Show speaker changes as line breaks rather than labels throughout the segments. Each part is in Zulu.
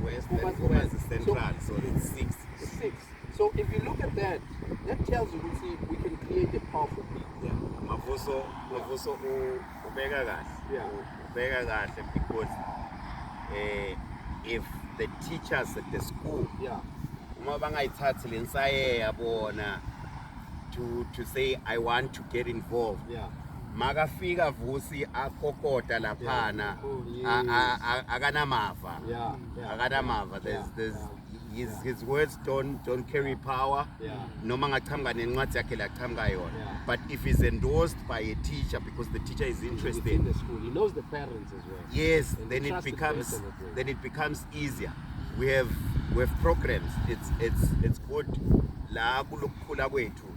West, Central, so it's 6.
It's 6. So if you look at that, that tells you we can create a powerful team.
Yeah. Mavuso ubeka kahle.
Yeah.
Ubeka kahle because if the teachers at the school,
yeah,
uma bangayithathi lensaye yabona to say I want to get involved.
Yeah.
Makafika Vusi akokota laphana akanamava. There's his words don't carry power. Noma ngachamba nencwadi yakhe la chamba yona. But if he's endorsed by a teacher because the teacher is interested
in the school, he knows the parents as well.
Yes, then it becomes easier. We have programs. It's good la kulukhula kwethu.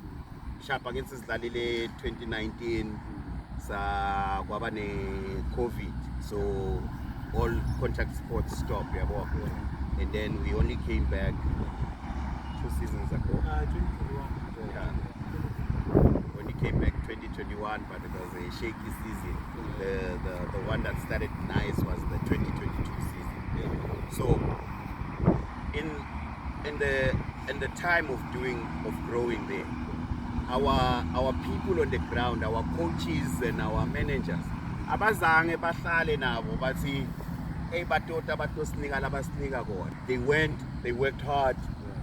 Shapa ngithi sidlalile 2019 sa kwaba ne COVID, so all contact sports stopped, and then we only came back 2 seasons ago.
2021.
Yeah. When we came back 2021, but it was a shaky season. The one that started nice was the 2022 season. So in the time of growing there, our people on the ground, our coaches and our managers, abazange bahlale nabo bathi hey batota batosinika labasinika kona. They went, they worked hard,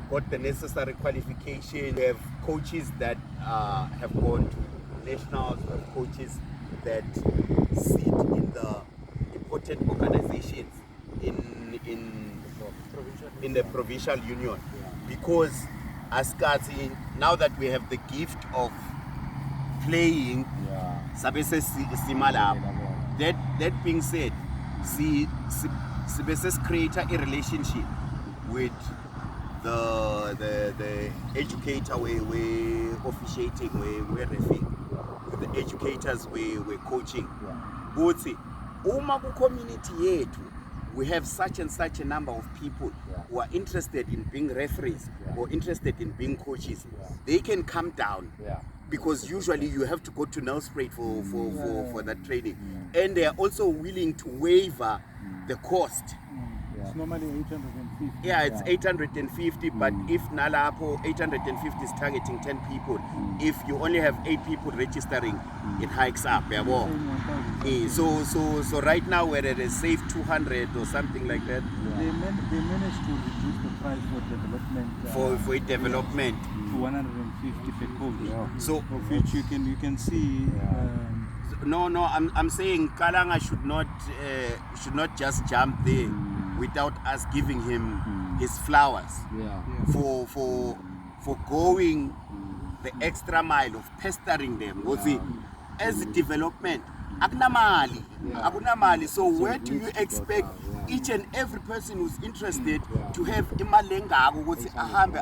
got the necessary qualification. We have coaches that have gone to nationals, we have coaches that sit in the important organizations in the provincial union, because as Kati, now that we have the gift of playing, that being said, Sibeses create a relationship with the educator we officiating, we referee, with the educators we're coaching. Buthi, uma ku community yetu, we have such and such a number of people who are interested in being referees or interested in being coaches. They can come down because usually you have to go to Nelspruit for that training. And they are also willing to waiver the cost.
It's normally 850.
Yeah, it's 850, but if Nalapo 850 is targeting 10 people, if you only have 8 people registering, it hikes up. So right now we're at a safe 200 or something like that.
They managed to reduce the price for development.
For development.
To 150 per coach.
So
of which you can see.
No, I'm saying Kalanga should not just jump there without us giving him his flowers for going the extra mile of pestering them. As a development, akunamali. So where do you expect each and every person who's interested to have imalenga ukuthi ahambe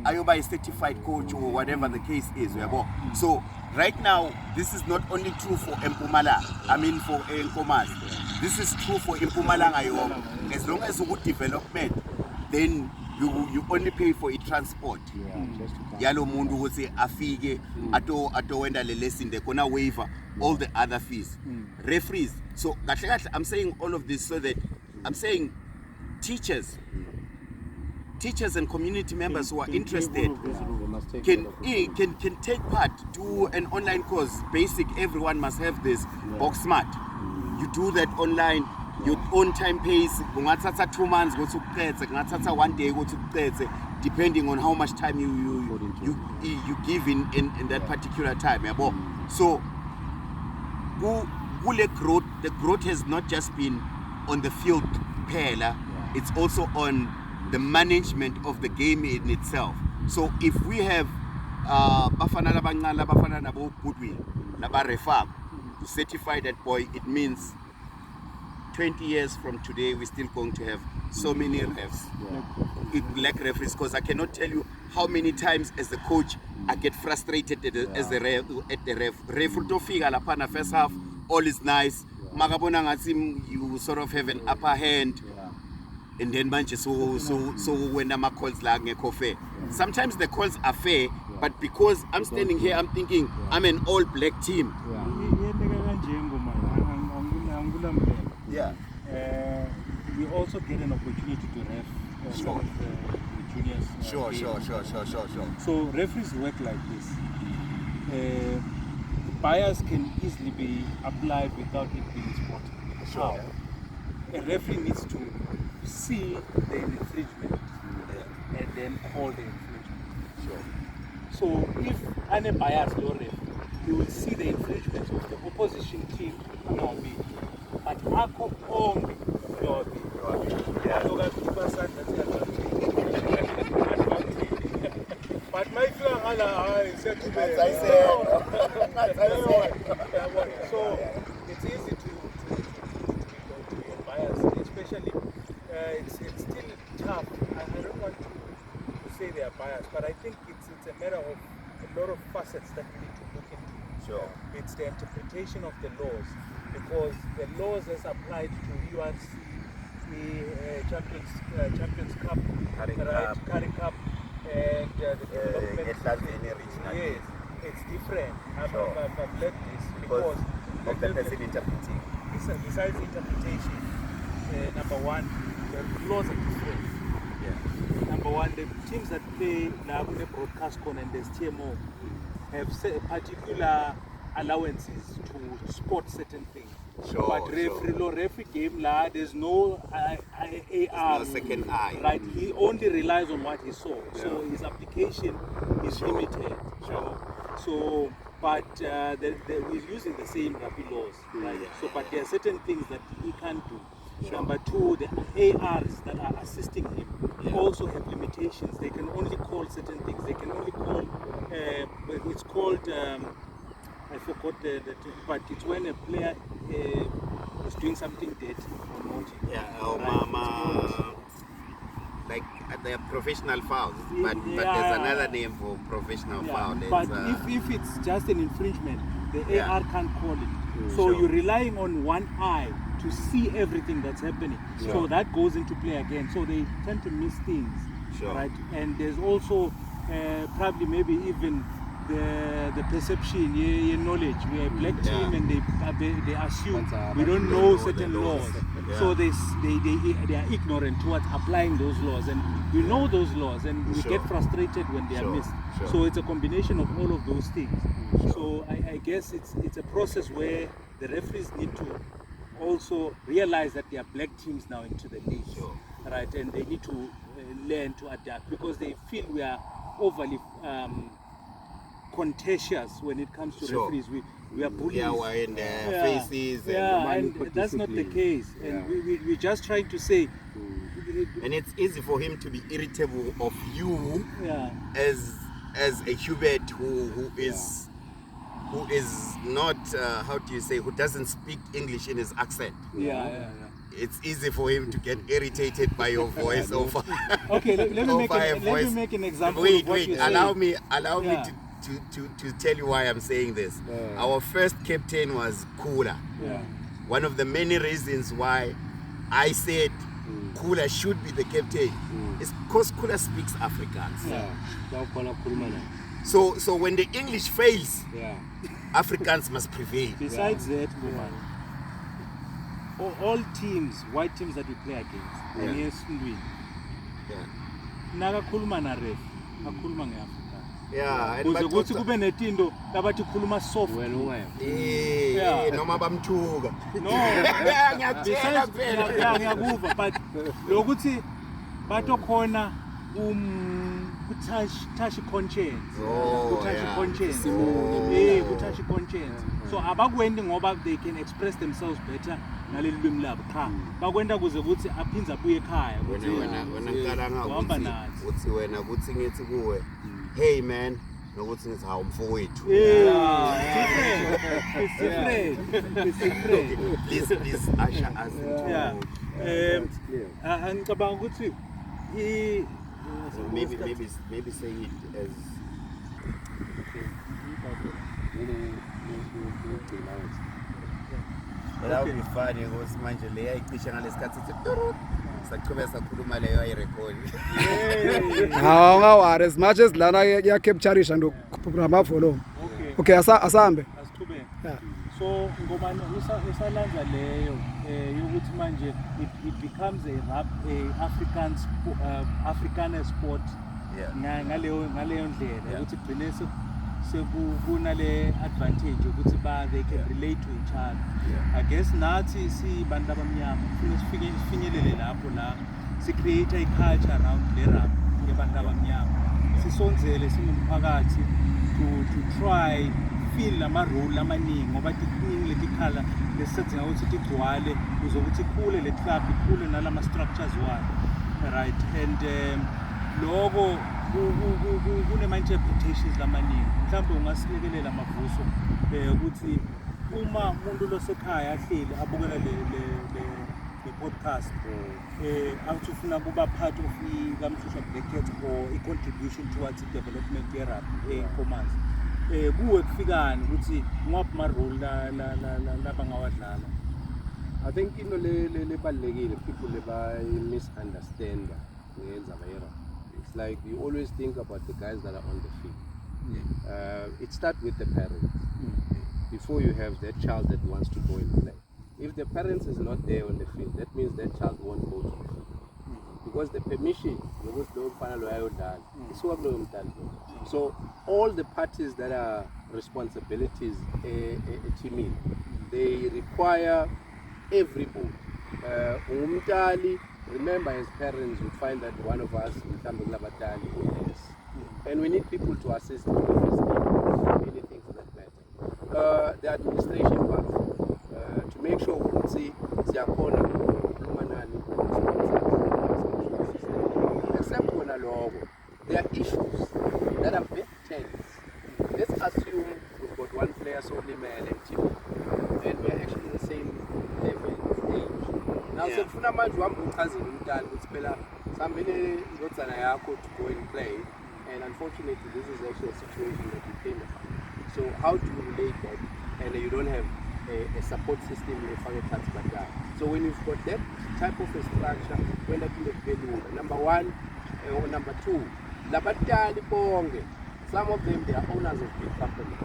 ayoba a certified coach or whatever the case is? So right now, this is not only true for for Nkomas. This is true for Mpumalanga. As long as you good development, then you only pay for a transport. Yalo mundu wose afige ato wenda le lesson they gonna waiver all the other fees. Referees. So I'm saying all of this so that I'm saying teachers and community members who are interested can take part, do an online course. Basic, everyone must have this box smart. You do that online, your own time pace. 2 months go to 1 day go to, depending on how much time you give in that particular time. So the growth has not just been on the field, it's also on the management of the game in itself. So if we have Bafana Nabo Goodwill, Naba Refab, to certify that boy, it means 20 years from today we're still going to have so many refs, black referees, because I cannot tell you how many times as a coach I get frustrated as the ref. Referee figure lapana first half, all is nice. Magabona ngatim, you sort of have an upper hand. And then so when the calls like fair. Sometimes the calls are fair, but because I'm standing here, I'm thinking I'm an all black team.
we also get an opportunity to ref some of the juniors.
Sure.
So referees work like this. Bias can easily be applied without it being spotted.
Sure.
A referee needs to see the infringement and then call the infringement.
Sure.
So if any bias law ref, he will see the infringement of the opposition team but akho only but my so it's easy to get bias, especially it's still tough. I don't want to say they are biased, but I think it's a matter of a lot of facets that we need to look into.
Sure.
It's the interpretation of the laws, because the laws as applied to U1C, Champions Cup, Curry Cup, and the development. Yes, it's different. I've learned this because
of the person interpreting.
Besides interpretation, number one, the laws are different.
Yeah.
Number one, the teams that play now in the broadcast con and the TMO have particular allowances to spot certain things.
Sure,
but referee game there's no AR.
No second eye.
Right, he only relies on what he saw. So his application is limited. So but he's using the same rugby laws, right? So but there are certain things that he can't do. Number two, the ARs that are assisting him also have limitations. They can only call certain things. They can only call, it's called, I forgot but it's when a player is doing something dirty or naughty.
Like they are professional fouls, but there's another name for professional foul.
But if it's just an infringement, the AR can't call it. So you're relying on one eye to see everything that's happening. So that goes into play again. So they tend to miss things, right? And there's also probably maybe even the perception, knowledge. We're a black team and they assume we don't know certain laws. So they are ignorant towards applying those laws, and we know those laws, and we get frustrated when they are missed. So it's a combination of all of those things. So I guess it's a process where the referees need to also realize that there are black teams now into the league, right? And they need to learn to adapt, because they feel we are overly contentious when it comes to referees. We are bullies.
We're in their faces.
And that's not the case. And we're just trying to say.
And it's easy for him to be irritable of you as a Hubert who is not who doesn't speak English in his accent. It's easy for him to get irritated by your voice over.
Okay, let me make an example.
Wait, allow me to tell you why I'm saying this. Our first captain was Kula. One of the many reasons why I said Kula should be the captain is because Kula speaks Afrikaans. So when the English fails, Afrikaans must prevail.
Besides that, all teams, white teams that we play against, nakakhuluma na ref, akhuluma ngeAfrikaans. Kuze kuthi kube netindo labathi khuluma soft.
Noma bamthuka.
No. Ngiyakutshela phela. Ngiyakuva, but lokuthi batokhona touch conscience. Touch conscience. So abakwendi ngoba they can express themselves better ngaleli lwimi labo. Cha, bakwenda kuze ukuthi aphinze abuye ekhaya.
Wena ngicala ngathi wena kuthi ngithi kuwe, hey man, nokuthi ngithi hawu mfowethu.
It's different.
Please Asha us.
Ngicabanga ukuthi
maybe say it as that would be funny because manje leya icishe ngalesikhathi saqhubeka sakhuluma leyo ayirecord.
Ngawari as much as lana ya captureisha ndo program follow. Okay, asambe.
So ngomane usalanza leyo yokuthi manje it becomes a African sport ngaleyo ndlela ukuthi gcine sekunale advantage ukuthi they can relate to each other. I guess nathi sibantu abamnyama kufuna sifinyelele lapho la create a culture around le rugby yabantu abamnyama sisonzele singumphakathi to try feel ama-role amaningi ngoba tiningi letikhala lesisethe ngakuthi tigcwale uzokuthi ikhule le club ikhule nalama-structures wayo, right? And loko kunema-interpretations lamaningi. Mhlawumbe ungasilekelela Mavuso ukuthi uma umuntu losekhaya ahleli abukela le podcast athi ufuna kuba part of iKamhlushwa Black Cats or i-contribution towards the development ye-rugby e-Nkomazi, kuwe kufikani ukuthi ngwaphi ama-role labangawadlala?
I think into lebalulekile people misunderstand ngendaba ye-rugby. It's like you always think about the guys that are on the field. It starts with the parents. Before you have that child that wants to go and play. If the parents is not there on the field, that means that child won't go to the field. Because the permission, so all the parties that are responsibilities teaming, they require everybody. Remember, as parents, we find that one of us and we need people to assist with many things that matter. The administration part, to make sure we see except when there are issues that are very tense. Let's assume we've got one player solely male and team, and we're actually the same level age. Now, so funa manje wambuchaza umntana ukuthi phela sambele indodzana yakho to go and play, and unfortunately this is actually a situation that we came across. So how do you relate that, and you don't have a support system in the So when you've got that type of a structure, when that is value, number one or number two, some of them, they are owners of big companies,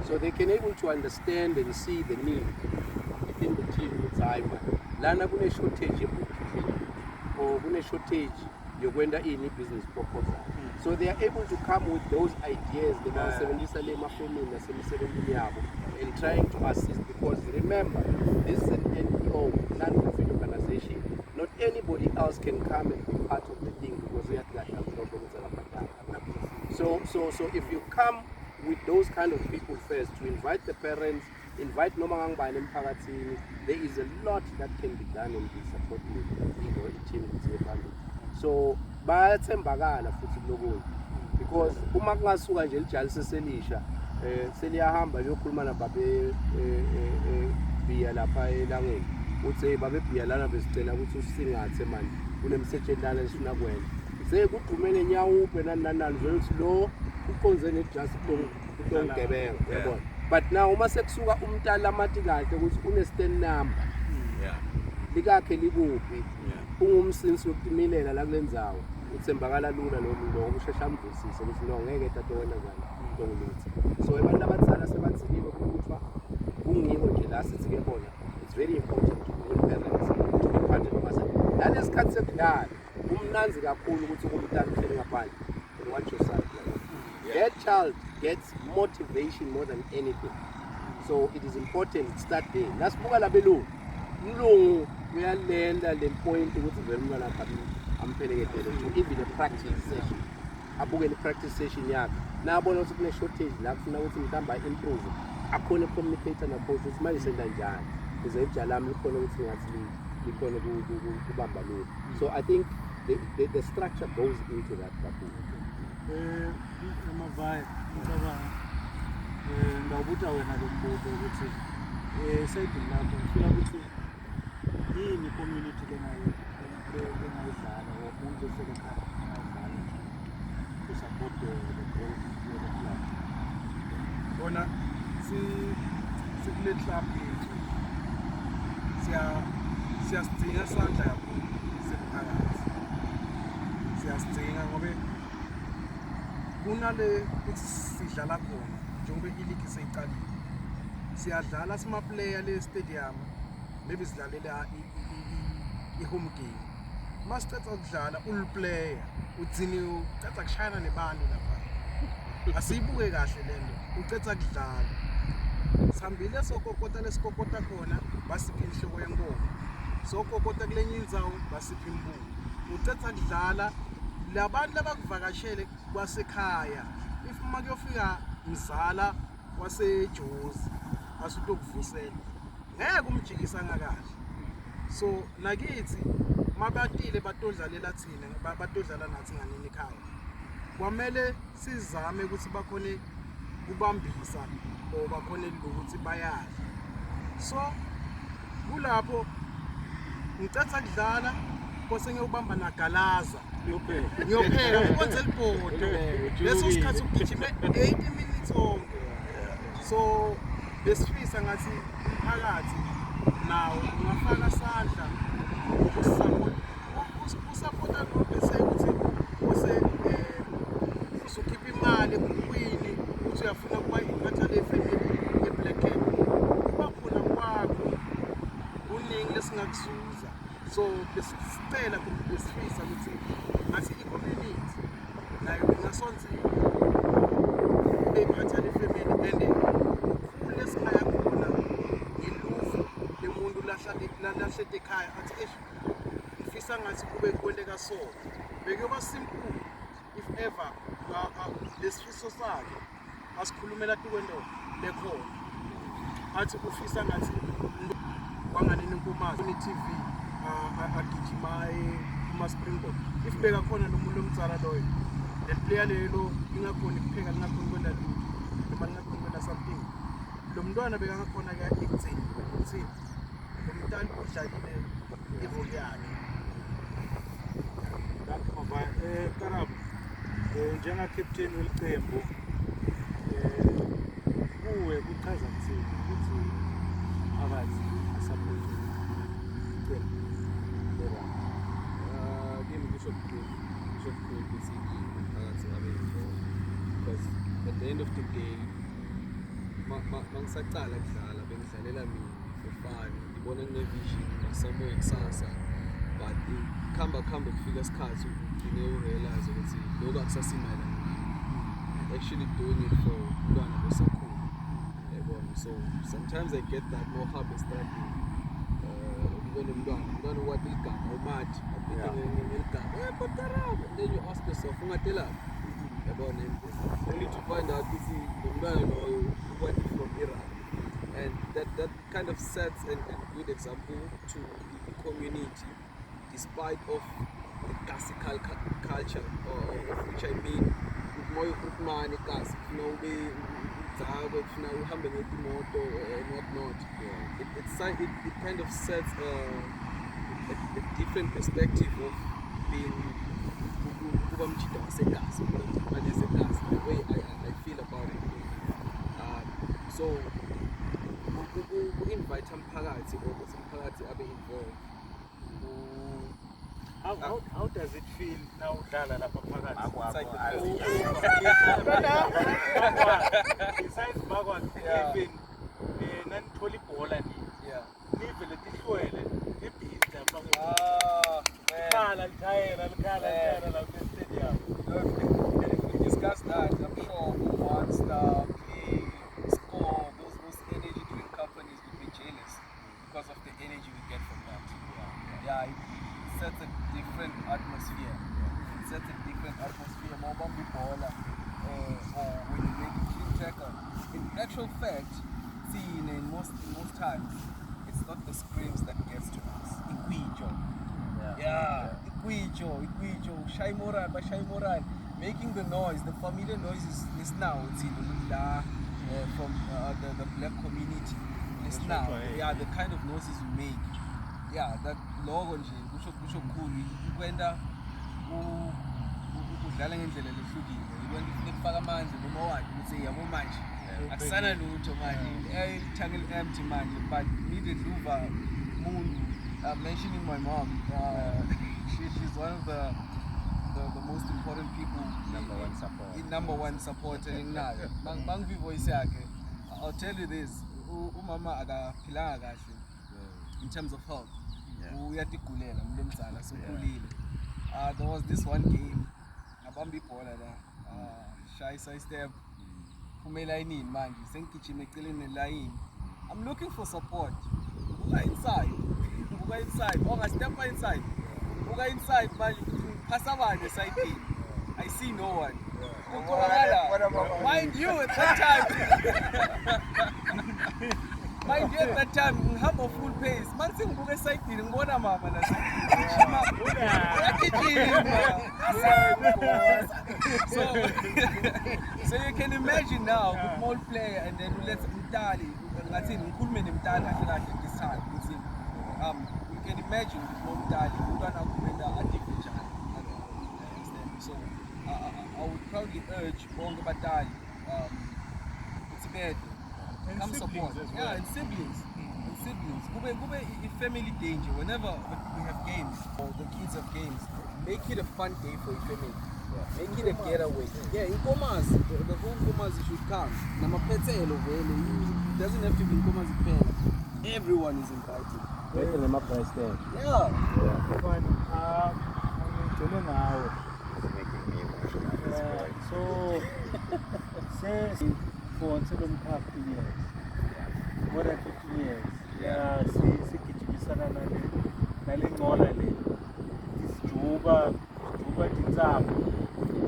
so they can able to understand and see the need within the team. It's high lana kune shortage or kune shortage yokwenda ini business proposal. So they are able to come with those ideas and trying to assist, because remember, this is an NPO, non-profit organization. Not anybody else can come and be part of the thing because we have that. So if you come with those kind of people first, to invite the parents, invite Nomangang Bainem Pagatini, there is a lot that can be done and be supported the team. So bayathembakala futhi lokuyo, because uma kungasuka nje lijali seselisha seliyahamba liyokhuluma nababe biya lapha elangeni uthi babe biya lana besicela ukuthi usingathe manje kunemseje lana esifuna kwenza sekudumene nyawuphe nani velothi lo ukhonze nejust utongebenga yabona. But now uma sekusuka umntala amathi kahle ukuthi une stand number likakhe likuphi ungumsinsi wokutimilela la kulendzawo uthembakala lula lo muntu ngokushesha amvisise ukuthi no ngeke tato wena njani ngolutho. So abantu abadala sebathikile ukuthi kungiwo nje la sithi ke bona, it's very important to all parents to be part of us. Nalesikhathi sekudala umnanzi kakhulu ukuthi umntana uhleli ngaphandle and watch your side. That child gets motivation more than anything. So it is important to start there. Nasibuka labelungu mlungu uyalenda le point ukuthi vele umntwana akhe ampheleketele to even a practice session. Abuke le practice session yakhe nabona ukuthi kune shortage la kufuna ukuthi mhlamba improve, akhona communicator na coach ukuthi manje senda njani ukuze ijala lami likhona ukuthi ngathi likhona kubamba lo. So I think the structure goes into that.
Amavaya ngawubuta wena lo mbuzo ukuthi side lapho ngifuna ukuthi yini community lengayidlala or umuntu osekhaya ayidlala to support the growth of the club.
Bona sikule club yethu siyasidinga isandla kakhulu semphakathi, siyasidinga ngoba kunale ukuthi sidlala khona njengoba iligi seyiqalile siyadlala simaplayer le stadium maybe sidlalela i-home game masicetha ukudlala uliplayer uthini ucetha kushayana nebantu lapha asiyibuke kahle lento ucetha kudlala sihambile sokokota lesikokota khona basipha inhloko yenkomo sokokota kulenye indzawo basipha imbuko ucetha kudlala labantu labakuvakashele kwasekhaya if uma kuyofika mzala wasejozi asutokuvusela ngeke umjikisa ngakahle so nakithi mabatile batodlalela thina batodlala nathi nganini ekhaya kwamele sizame ukuthi bakhone kubambisa o bakhone ukuthi bayadla so kulapho ngicetha kudlala bose ngiyobamba nagalaza ngiyopheka ngikwenze libhodo leso sikhathi ukugijima 80 minutes onke so besifisa ngathi umphakathi nawo ungafaka sandla ukusapota lo bese ukuthi use uzokhipha imali ebukwini ukuthi uyafuna kuba ingqatha lefamily eBlack Cap kuba khona kwakho uningi lesingakuzuza so besicela besifisa ukuthi ngathi i-community nayo ingasonze bephatha lefamily and kule singaya khona ngilufu lemuntu lahlete ekhaya athi ngifisa ngathi kube kwenteka so bekuyoba simple if ever lesifiso sakhe asikhulumela tukwento lekhona athi ufisa ngathi wanganini inkomazi ni TV agijima kuma-Springbok if beka khona nomuntu omtsala loyo le player lelo lingakhona kupheka lingakhona kwenda lutho noma lingakhona kwenda something lo mntwana bekangakhona ka-18 ukuthi lo mntana udlalile irole yakhe
ngoba Karabo njenga-captain welicembu kuwe kuchaza kuthini ukuthi abathi support iqembu
game kusho ukuthi phakathi abe because at the end of the day mangisaqala kudlala bengidlalela mina for fun ngibona ngine-vision somewhere kusasa but khamba kufika isikhathi ugcine urealize ukuthi lokhu akusasimela actually doing it for umntwana losakhulu yabona so sometimes I get that no harvest struggling ubone umntwana wathi igama umathi ngeligama but Karabo then you ask yourself ungadelaphi yabona only to find out ukuthi lo mntwana loyo wathi from Iraq and that kind of sets a good example to the community despite of the classical culture of which I mean moyo ukhulumane kasi ufuna ube udzakwe ufuna uhambe ngetimoto and what not it kind of sets a different perspective of being kuba mjida wasegasi waseGasi the way I feel about it so invite umphakathi ukuthi umphakathi abe involved
How does it feel now udlala lapha phakathi? Besides Bagwa, even nanithola ibhola nivele tihlwele ibhizi lapha. Khala lithayela la stadium.
If we discuss that, I'm sure once the play score, those energy drink companies will be jealous because of the energy we get from that. Yeah, it sets a different atmosphere. It sets a different atmosphere. More baller, or when you make a clean tackle. In actual fact, in most times, it's not the screams that gets to us. Ikwijo, shy moral, making the noise, the familiar noises. Listen now, it's from the black community. Listen now, the kind of noises we make. Yeah, that logo nje kusho cool. Ukwenda udlala ngendlela lehlukile. Ukwenda ukufaka amandla noma wathi ukuthi yabo manje. Akusana lutho manje. Tangle empty manje, but needed Luva Moon mentioning my mom. She's one of the most important people. Number one support. Bang voice yake. I'll tell you this. umama akaphilanga kahle in terms of health. Uyatigulela umuntu omdala sokhulile. There was this one game ngabamba ibhola la shy side step phume elayinini manje sengigijima eceleni nelayini. I'm looking for support. Buka inside step inside manje phasa abanye side. I see no one. Mind you at that time ngihamba full pace manje ngibuka esayidini ngibona mama la so you can imagine now with small player and then let's Mtali ngathi ngikhulume nemntana kahle this time ukuthi you can imagine with small Mtali umntwana kumele adivijane so I would proudly urge bonke batali together come support and siblings kube family danger whenever we have games or the kids have games make it a fun day for your family. Make it a getaway. In Komas, the whole Komas should come. Namapetselo vele, it doesn't have to be in Komas pen. Everyone is invited.
Better than my price there.
Yeah.
Fine. I'm now. So, say for 15 years. More than 15 years. Yeah, sigijimisana nale isijuba dinzamo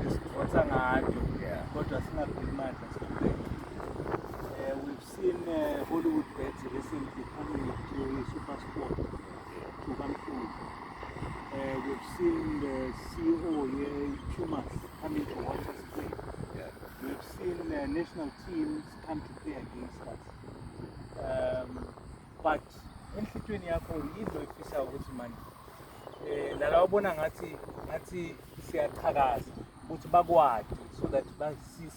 sidonsa ngayo kodwa singaphimandla siqhubeke. We've seen Hollywood bets recently coming to Super Sport to come through. We've seen the CEO Chumas coming to watch us play. We've seen national teams come to play against us. But enhlitweni yakho yidlo efisa ukuthi manje nalawo bona ngathi siyaqhakaza ukuthi bakwadi so that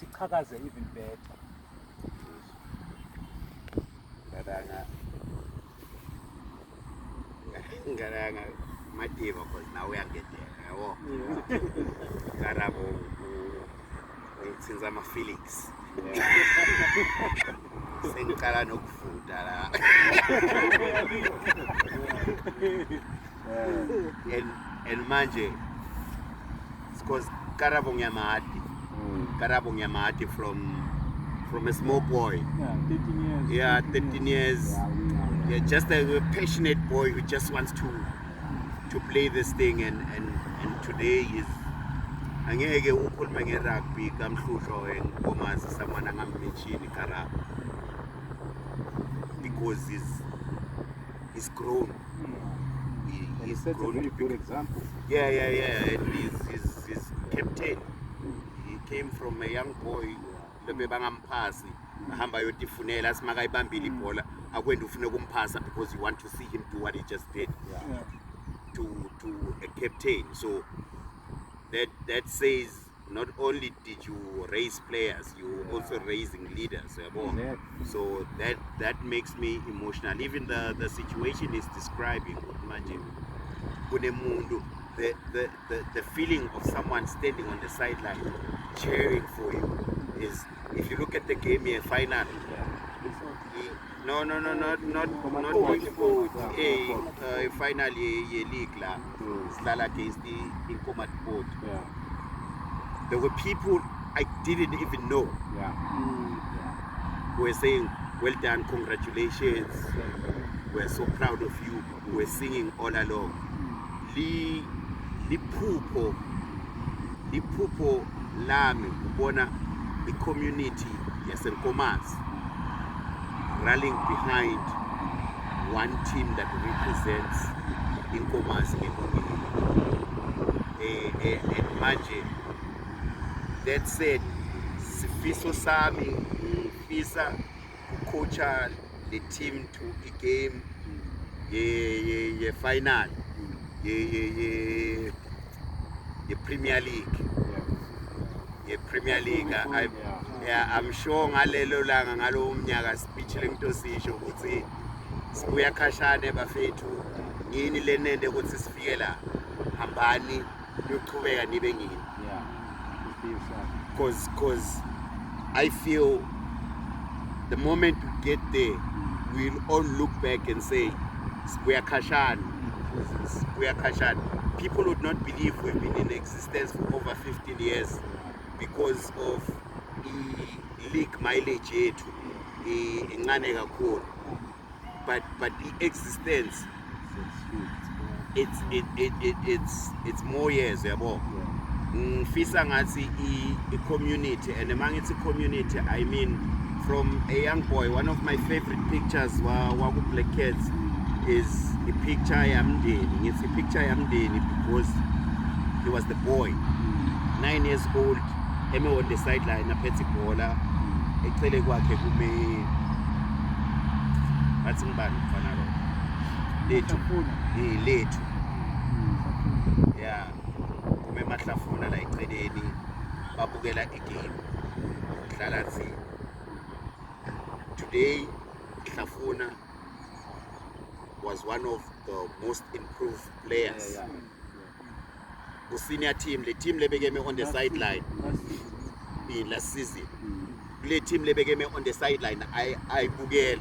siqhakaze even better.
Ngaranga Mativa because now we are getting yabo. Karabo since I'm a Felix. Sengikala nokufuda la. And manje because Karabo Nyamahati from a small boy.
Yeah,
13 years. Yeah, just a passionate boy who just wants to play this thing and today is angeke ukhuluma ngerugby kamhlushwa enkomazi someone angammention Karabo because he's grown. He's
That's
grown.
a very good example.
Yeah. And he's captain. He came from a young boy. Lebe bangamphasi. Ahamba yotifunela simaka ibambile ibhola. Akwenda ufuna ukumphasa because you want to see him do what he just did. To a captain. So that says not only did you raise players, you also raising leaders. So that makes me emotional. Even the situation is describing, imagine, the feeling of someone standing on the sideline cheering for you is, if you look at the game here, final. Not finally league la Slala against the Incomat board. There were people I didn't even know who were saying, well done, congratulations, we're so proud of you, we're singing all along. Liphupho lami ubona the community yasenkomazi rallying behind one team that represents Inkomazi and manje. That said, sifiso sami ngifisa ukucoacha the team to a game ye final ye Premier League. I'm sure ngalelo langa ngalo umnyaka speech lengitosisho ukuthi sibuya khashane bafethu ngini lenende ukuthi sifike la hambani niyoqhubeka nibe ngini. Because I feel the moment we get there we'll all look back and say, we are Kashan. We are Kashan. People would not believe we've been in existence for over 15 years because of the league mileage yethu, incane kakhulu. But the existence, it's more years, yabo. Ngifisa ngathi i-community, and among its community, I mean from a young boy. One of my favorite pictures waku Black Cats is a picture yamndeni. It's a picture yamndeni because he was the boy, 9 years old, eme on the sideline aphethe ibhola, ecele kwakhe kume bathi ngibani mfana lo lethu yeah, kume mahlafuna la eceleni babukela igame dlala nzi. Today Hlafuna was one of the most improved players. The senior team, the team lebegeme on the sideline in last season. The team lebegeme on the sideline, I bugel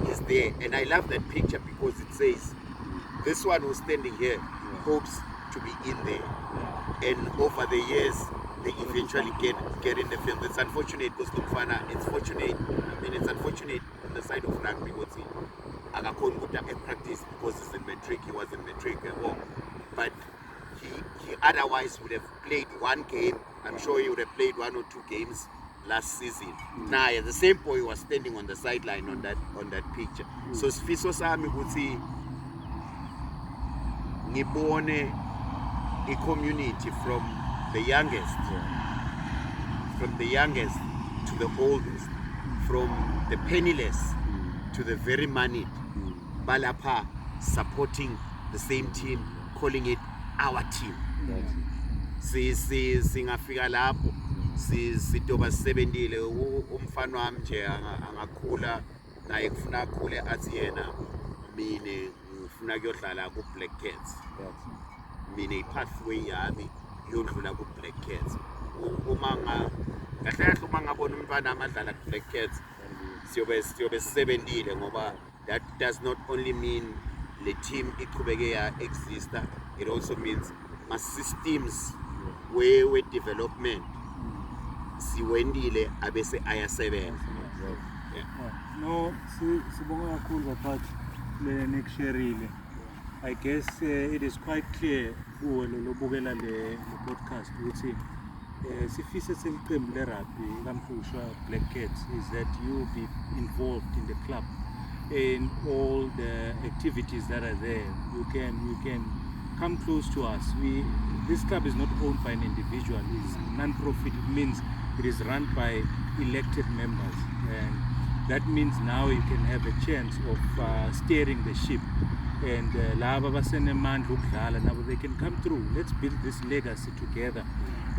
is there, and I love that picture because it says this one who's standing here hopes to be in there, and over the years they eventually get in the field. It's unfortunate because it's fortunate. I mean, it's unfortunate on the side of rugby because akakhona ukuthi practice because he's in matric. He was in matric, but he otherwise would have played one game. I'm sure he would have played 1 or 2 games last season. Now, the same boy was standing on the sideline on that picture. So sifiso sami ukuthi ngibone a community from the youngest to the oldest, from the penniless to the very moneyed, balapha supporting the same team, calling it our team. Singafika lapho sitoba sisebentile umfana wami nje angakhula naye kufuna akhule athi yena mina ngifuna kuyodlala ku Black Cats. Mina ipathway yami yodlula ku Black Cats. Uma ngabona umfana amadlala ku Black Cats siyobe sisebentile ngoba that does not only mean the team iqhubeke ya exista, it also means my systems we development siwendile abese ayasebenza.
No, sibonga kakhulu baphathi le nekusharile. I guess it is quite clear kuwe lobukela le podcast ukuthi sifisa seliqembu le rugby kaMhlushwa Black Cats is that you will be involved in the club in all the activities that are there. You can come close to us. This club is not owned by an individual. It's non-profit. It means it is run by elected members, and that means now you can have a chance of steering the ship. And laba basenemandla ukudlala nabo they can come through. Let's build this legacy together.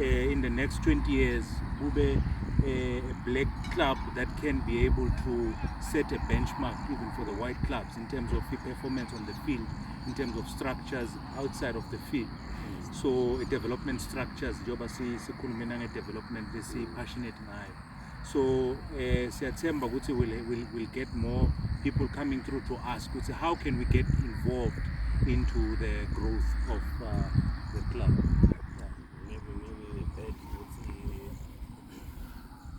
In the next 20 years, ube a black club that can be able to set a benchmark even for the white clubs in terms of performance on the field, in terms of structures outside of the field. So development structures, joba sikhulumena ngedevelopment besi passionate ngayo. So siyathemba ukuthi we'll get more people coming through to ask ukuthi how can we get involved into the growth of the club.
Maybe that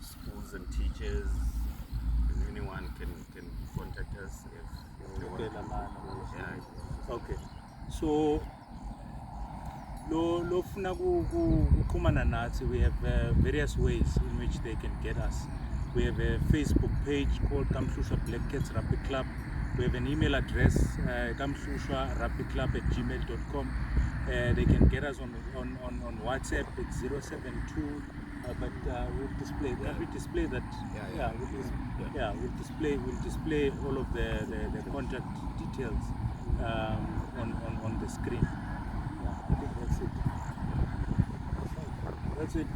schools and teachers and anyone can contact us if they want.
Yeah. Okay. So lofuna kukhumana nathi, we have various ways in which they can get us. We have a Facebook page called Kamhlushwa Black Cats Rugby Club. We have an email address, kamhlushwa@gmail.com. They can get us on WhatsApp. It's 072. But we'll display. Can we display that? We'll display all of the contact details on the screen. Yeah, I think that's it. That's it.